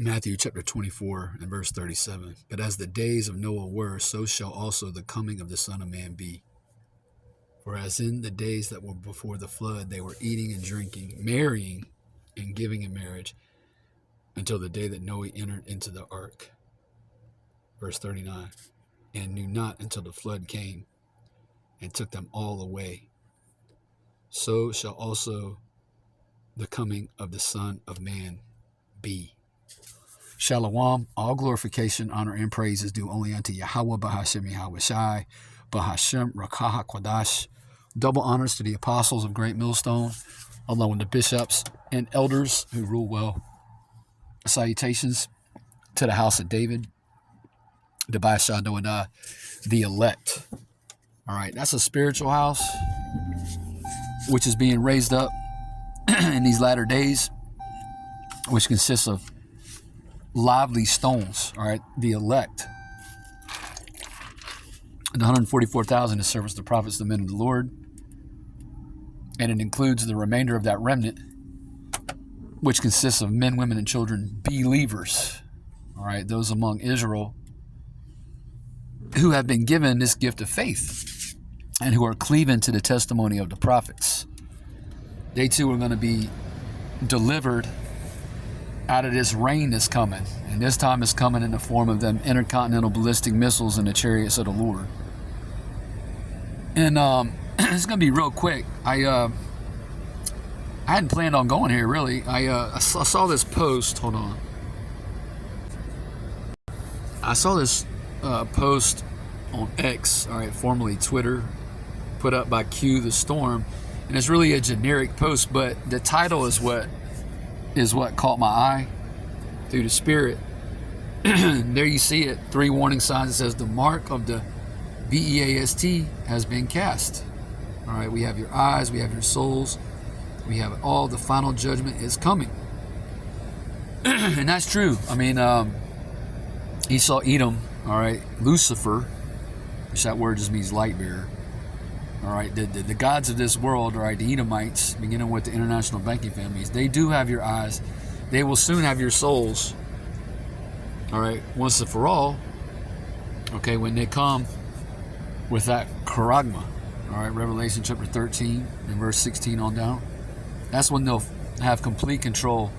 Matthew chapter 24 and verse 37. But as the days of Noah were, so shall also the coming of the Son of Man be. For as in the days that were before the flood, they were eating and drinking, marrying and giving in marriage, until the day that Noah entered into the ark. Verse 39. And knew not until the flood came and took them all away. So shall also the coming of the Son of Man be. Shalom, all glorification, honor, and praise is due only unto Yahweh, Bahashem Yahweh Shai, Bahashem Rakaha Kwadash. Double honors to the apostles of Great Millstone, along with the bishops and elders who rule well. Salutations to the house of David, the Baashadoadah, the elect. All right, that's a spiritual house which is being raised up in these latter days, which consists of lively stones. All right, the elect. The 144,000 is servants, the prophets, the men of the Lord. And it includes the remainder of that remnant, which consists of men, women, and children, believers. All right, those among Israel who have been given this gift of faith and who are cleaving to the testimony of the prophets. They too are going to be delivered out of this rain that's coming. And this time it's coming in the form of them intercontinental ballistic missiles and the chariots of the Lord. And it's going to be real quick. I hadn't planned on going here, really. I saw this post. Hold on. I saw this post on X, all right, formerly Twitter, put up by Q the Storm. And it's really a generic post, but the title is what caught my eye through the Spirit. There you see it, 3 warning signs. It says the mark of the BEAST has been cast. All right, we have your eyes, we have your souls, we have all. The final judgment is coming. And that's true. I mean, he saw Edom, all right, Lucifer, which that word just means light bearer. All right, the gods of this world, all right, the Edomites, beginning with the international banking families, they do have your eyes. They will soon have your souls. All right, once and for all. Okay, when they come with that charagma, all right, Revelation chapter 13 and verse 16 on down, that's when they'll have complete control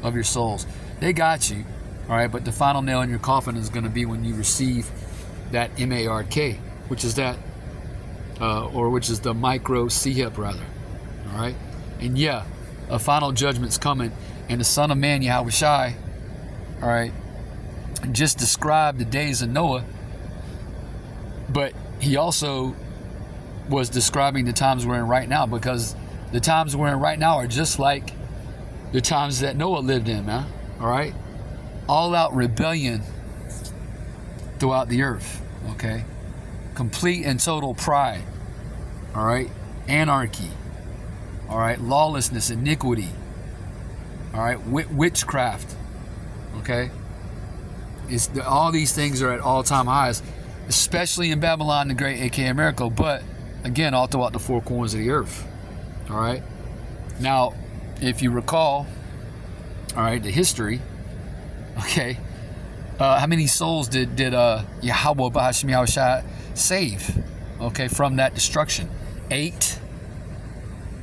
of your souls. They got you, all right, but the final nail in your coffin is going to be when you receive that MARK, which is that, which is the micro CHIP rather, all right? And yeah, a final judgment's coming, and the Son of Man, Yahweh Shai, all right, just described the days of Noah, but he also was describing the times we're in right now, because the times we're in right now are just like the times that Noah lived in, man, all right? All out rebellion throughout the earth, okay? Complete and total pride, all right? Anarchy, all right? Lawlessness, iniquity, all right? Witchcraft, okay? All these things are at all-time highs, especially in Babylon the Great, aka America, but again, all throughout the 4 corners of the earth, all right? Now, if you recall, all right, the history, okay, how many souls did Yahweh Bahashem Yahweh Shai save, okay, from that destruction? 8,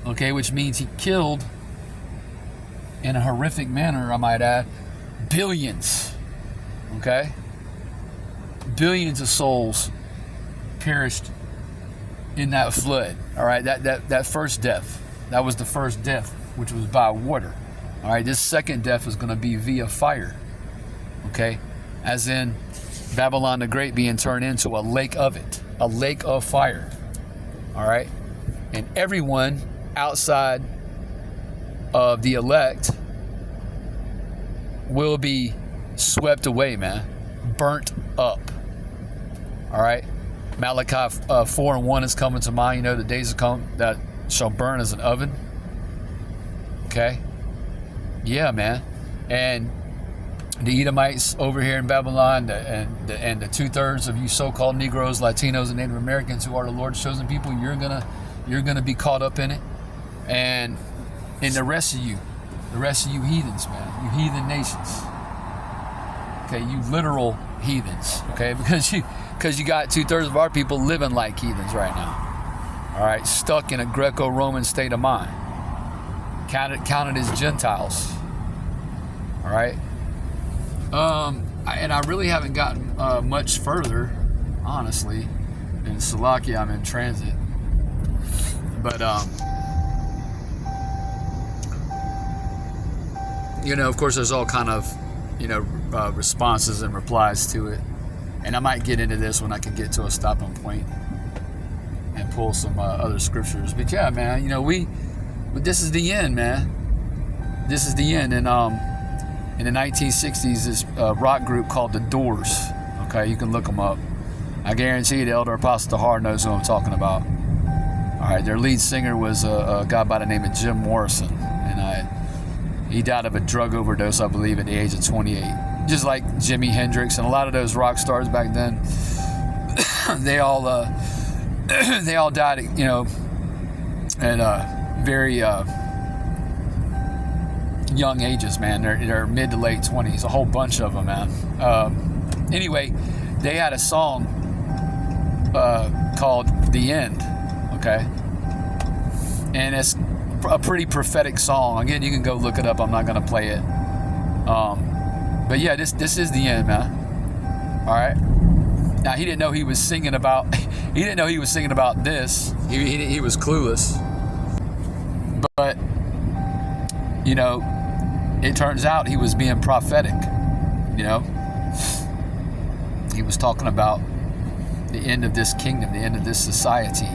okay, which means he killed, in a horrific manner, I might add, billions, okay? Billions of souls perished in that flood, all right? That first death, that was the first death, which was by water, all right? This second death is going to be via fire, okay? As in Babylon the Great being turned into a lake of it, a lake of fire, all right? And everyone outside of the elect will be swept away, man, burnt up, all right? Malachi 4:1 is coming to mind. You know, the days come that shall burn as an oven, okay? Yeah, man. And the Edomites over here in Babylon, and the 2/3 of you so-called Negroes, Latinos, and Native Americans who are the Lord's chosen people, you're gonna be caught up in it, and the rest of you heathens, man, you heathen nations, Okay, you literal heathens. Okay, because you got 2/3 of our people living like heathens right now. All right, stuck in a Greco-Roman state of mind, counted as Gentiles. All right, and I really haven't gotten much further, honestly. In Salakia, I'm in transit, but of course, there's all kind of responses and replies to it, and I might get into this when I can get to a stopping point and pull some other scriptures. But yeah, man, this is the end, man. This is the end, and in the 1960s, this rock group called the Doors. Okay, you can look them up. I guarantee you, the Elder Apostle Tahar knows who I'm talking about. All right, their lead singer was a guy by the name of Jim Morrison, and he died of a drug overdose, I believe, at the age of 28. Just like Jimi Hendrix and a lot of those rock stars back then, they all died, at very young ages, man. They're mid to late 20s, a whole bunch of them, man. Anyway, they had a song called "The End," okay, and it's a pretty prophetic song. Again, you can go look it up. I'm not going to play it. But yeah, this is the end, man. All right. Now he didn't know he was singing about. He didn't know he was singing about this. He was clueless. But it turns out he was being prophetic. He was talking about the end of this kingdom, the end of this society.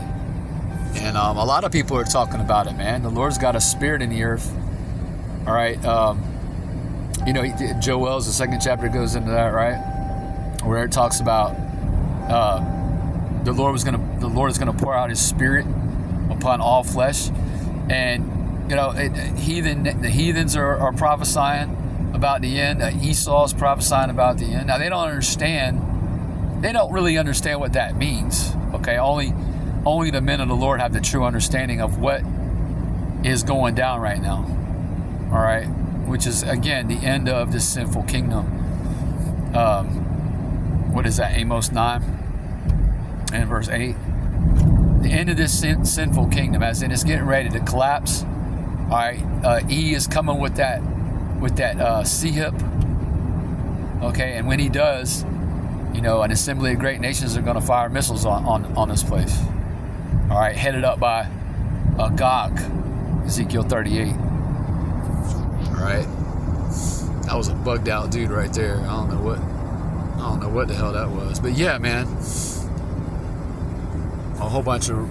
And a lot of people are talking about it, man. The Lord's got a spirit in the earth. All right. Joel's, the 2nd chapter goes into that, right? Where it talks about the Lord is gonna pour out His Spirit upon all flesh, and the heathens are prophesying about the end. Esau's prophesying about the end. Now they don't really understand what that means. Okay, only the men of the Lord have the true understanding of what is going down right now. All right, which is again the end of this sinful kingdom. What is that? Amos 9 and verse 8. The end of this sinful kingdom, as in it's getting ready to collapse. All right, E is coming with that C-hip. Okay, and when he does, an assembly of great nations are going to fire missiles on this place. All right, headed up by Gog, Ezekiel 38. All right, that was a bugged out dude right there. I don't know what the hell that was, but yeah, man, a whole bunch of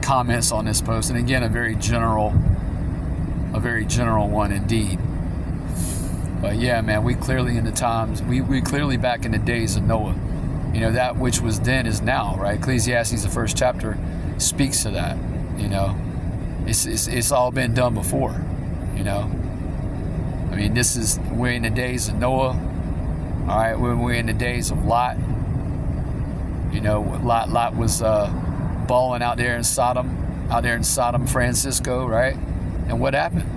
comments on this post, and again, a very general one indeed. But yeah, man, we clearly in the times, we clearly back in the days of Noah. That which was then is now, right? Ecclesiastes, the 1st chapter, speaks to that. It's all been done before. We're in the days of Noah. All right, we're in the days of Lot. Lot was balling out there in Sodom, Francisco, right? And what happened?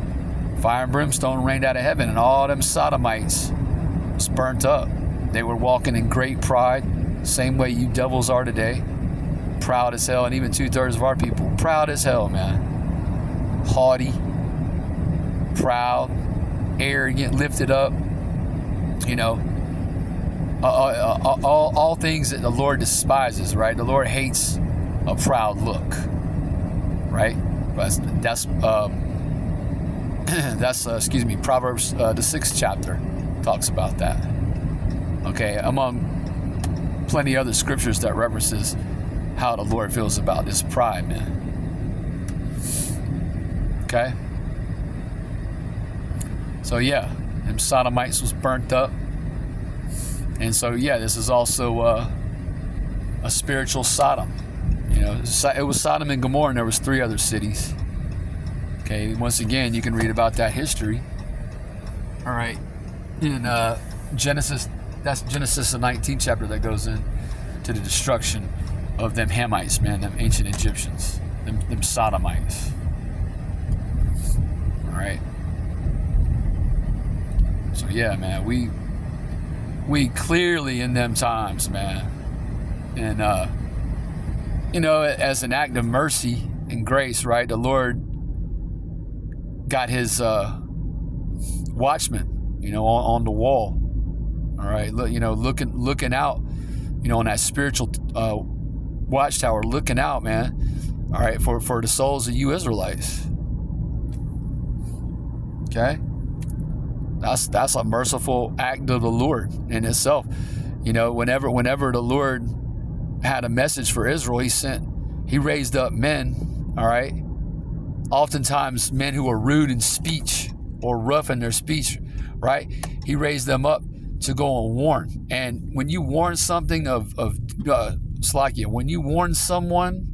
Fire and brimstone rained out of heaven, and all them Sodomites was burnt up. They were walking in great pride, same way you devils are today, proud as hell, and even 2/3 of our people, proud as hell, man. Haughty, proud, arrogant, lifted up. All things that the Lord despises, right? The Lord hates a proud look, right? That's Proverbs, the 6th chapter talks about that. Okay, among plenty of other scriptures that references how the Lord feels about this pride, man. Okay? So yeah, them Sodomites was burnt up. And so yeah, this is also a spiritual Sodom. It was Sodom and Gomorrah, and there was 3 other cities. Okay, once again, you can read about that history. All right, in Genesis, that's Genesis, the 19th chapter, that goes in to the destruction of them Hamites, man, them ancient Egyptians, them Sodomites. All right. So yeah, man, we clearly in them times, man. And, as an act of mercy and grace, right, the Lord got his watchman, on the wall. All right, looking out, on that spiritual watchtower, looking out, man. All right, for the souls of you Israelites. Okay, that's a merciful act of the Lord in itself. Whenever the Lord had a message for Israel, he raised up men. All right, oftentimes men who are rude in speech or rough in their speech. Right, he raised them up to go and warn. And when you warn something of Slakia, when you warn someone,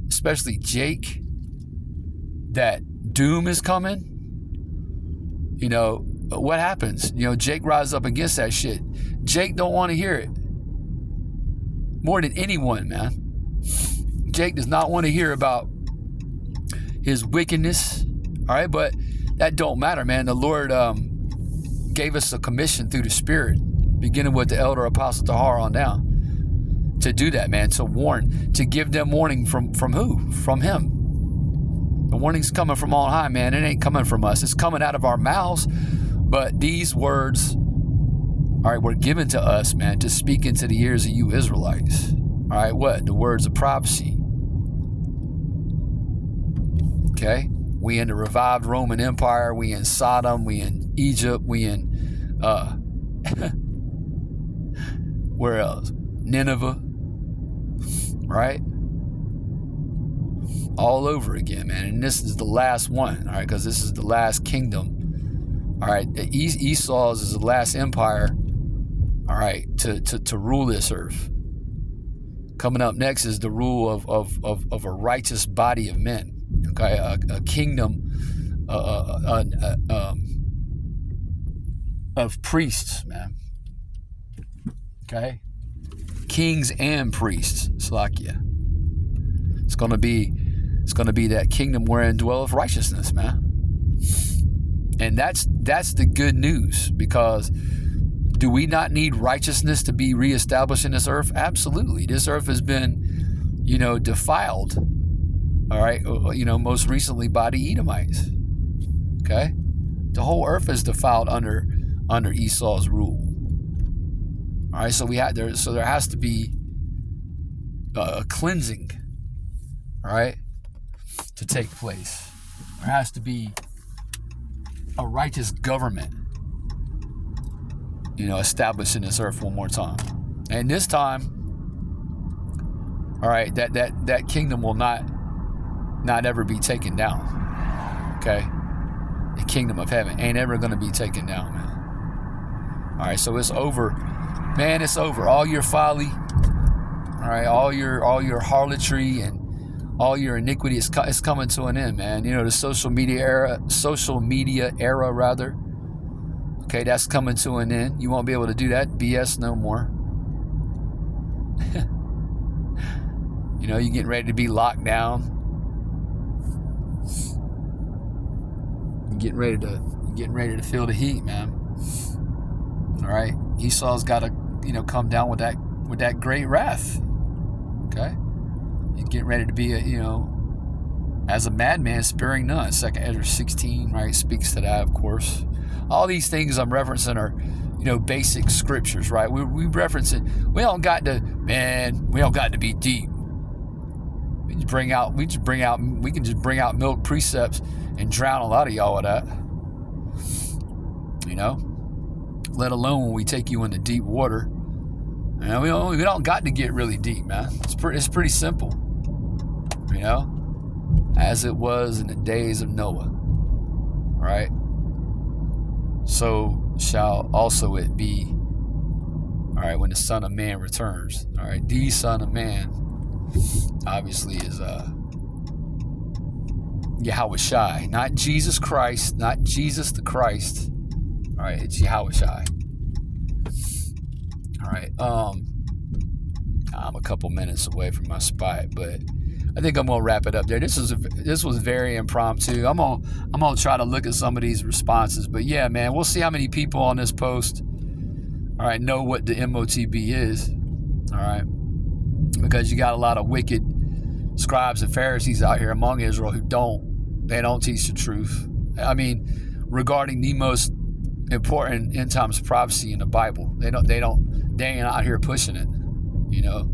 especially Jake, that doom is coming, what happens? Jake rises up against that shit. Jake don't want to hear it. More than anyone, man. Jake does not want to hear about his wickedness. All right, but that don't matter, man. The Lord gave us a commission through the Spirit, beginning with the elder apostle Tahar on down, to do that, man, to warn, to give them warning from who? From him. The warning's coming from on high, man. It ain't coming from us. It's coming out of our mouths. But these words, all right, were given to us, man, to speak into the ears of you Israelites. All right, what? The words of prophecy. Okay? We in the revived Roman Empire. We in Sodom. We in Egypt. We in, where else? Nineveh. Right? All over again, man. And this is the last one, all right, because this is the last kingdom. All right, Esau's is the last empire, all right, to rule this earth. Coming up next is the rule of a righteous body of men. Okay, a kingdom of priests, man. Okay, kings and priests, Slakia. It's gonna be that kingdom wherein dwelleth righteousness, man. And that's the good news, because do we not need righteousness to be reestablished in this earth? Absolutely. This earth has been, defiled, all right, most recently by the Edomites. Okay? The whole earth is defiled under Esau's rule. All right, so there has to be a cleansing, all right, to take place. There has to be a righteous government, established in this earth one more time. And this time, all right, that kingdom will not ever be taken down. Okay? The kingdom of heaven ain't ever going to be taken down, man. All right, so it's over. Man, it's over. All your folly, all right, all your harlotry and all your iniquity is coming to an end, man. The social media era, rather. Okay, that's coming to an end. You won't be able to do that BS no more. You're getting ready to be locked down. You're getting ready to feel the heat, man. All right, Esau's got to, come down with that great wrath. Okay. You're getting ready to be, as a madman, sparing none. 2 Ezra 16, right, speaks to that, of course. All these things I'm referencing are, basic scriptures, right? We reference it. We don't got to be deep. We can just bring out milk precepts and drown a lot of y'all with that. Let alone when we take you into deep water. We don't got to get really deep, man. It's pretty simple. As it was in the days of Noah, right? So shall also it be, all right, when the Son of Man returns. All right, the Son of Man, obviously, is Yahweh Shai, not Jesus Christ, not Jesus the Christ. All right, it's Yahweh Shai. All right, I'm a couple minutes away from my spot, but I think I'm gonna wrap it up there. This was very impromptu. I'm gonna try to look at some of these responses, but yeah, man, we'll see how many people on this post all right, know what the MOTB is, all right, because you got a lot of wicked scribes and Pharisees out here among Israel who don't teach the truth. I mean, regarding the most important end times prophecy in the Bible, they ain't out here pushing it. You know,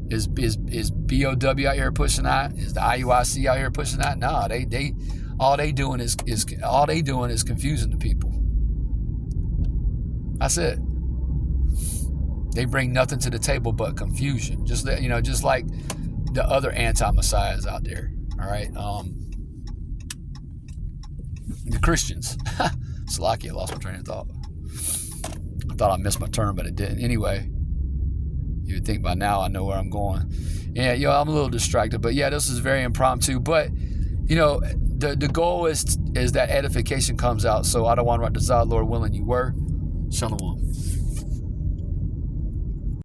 is BOW out here pushing that? Is the IUIC out here pushing that? No, they all they doing is confusing the people. That's it. They bring nothing to the table but confusion. Just like the other anti-messiahs out there. All right, the Christians. Slacky, I lost my train of thought. I thought I missed my turn, but it didn't. Anyway, you would think by now I know where I'm going. Yeah, I'm a little distracted, but yeah, this is very impromptu. But the goal is that edification comes out. So I don't want to desire, Lord willing, you were. Shalom.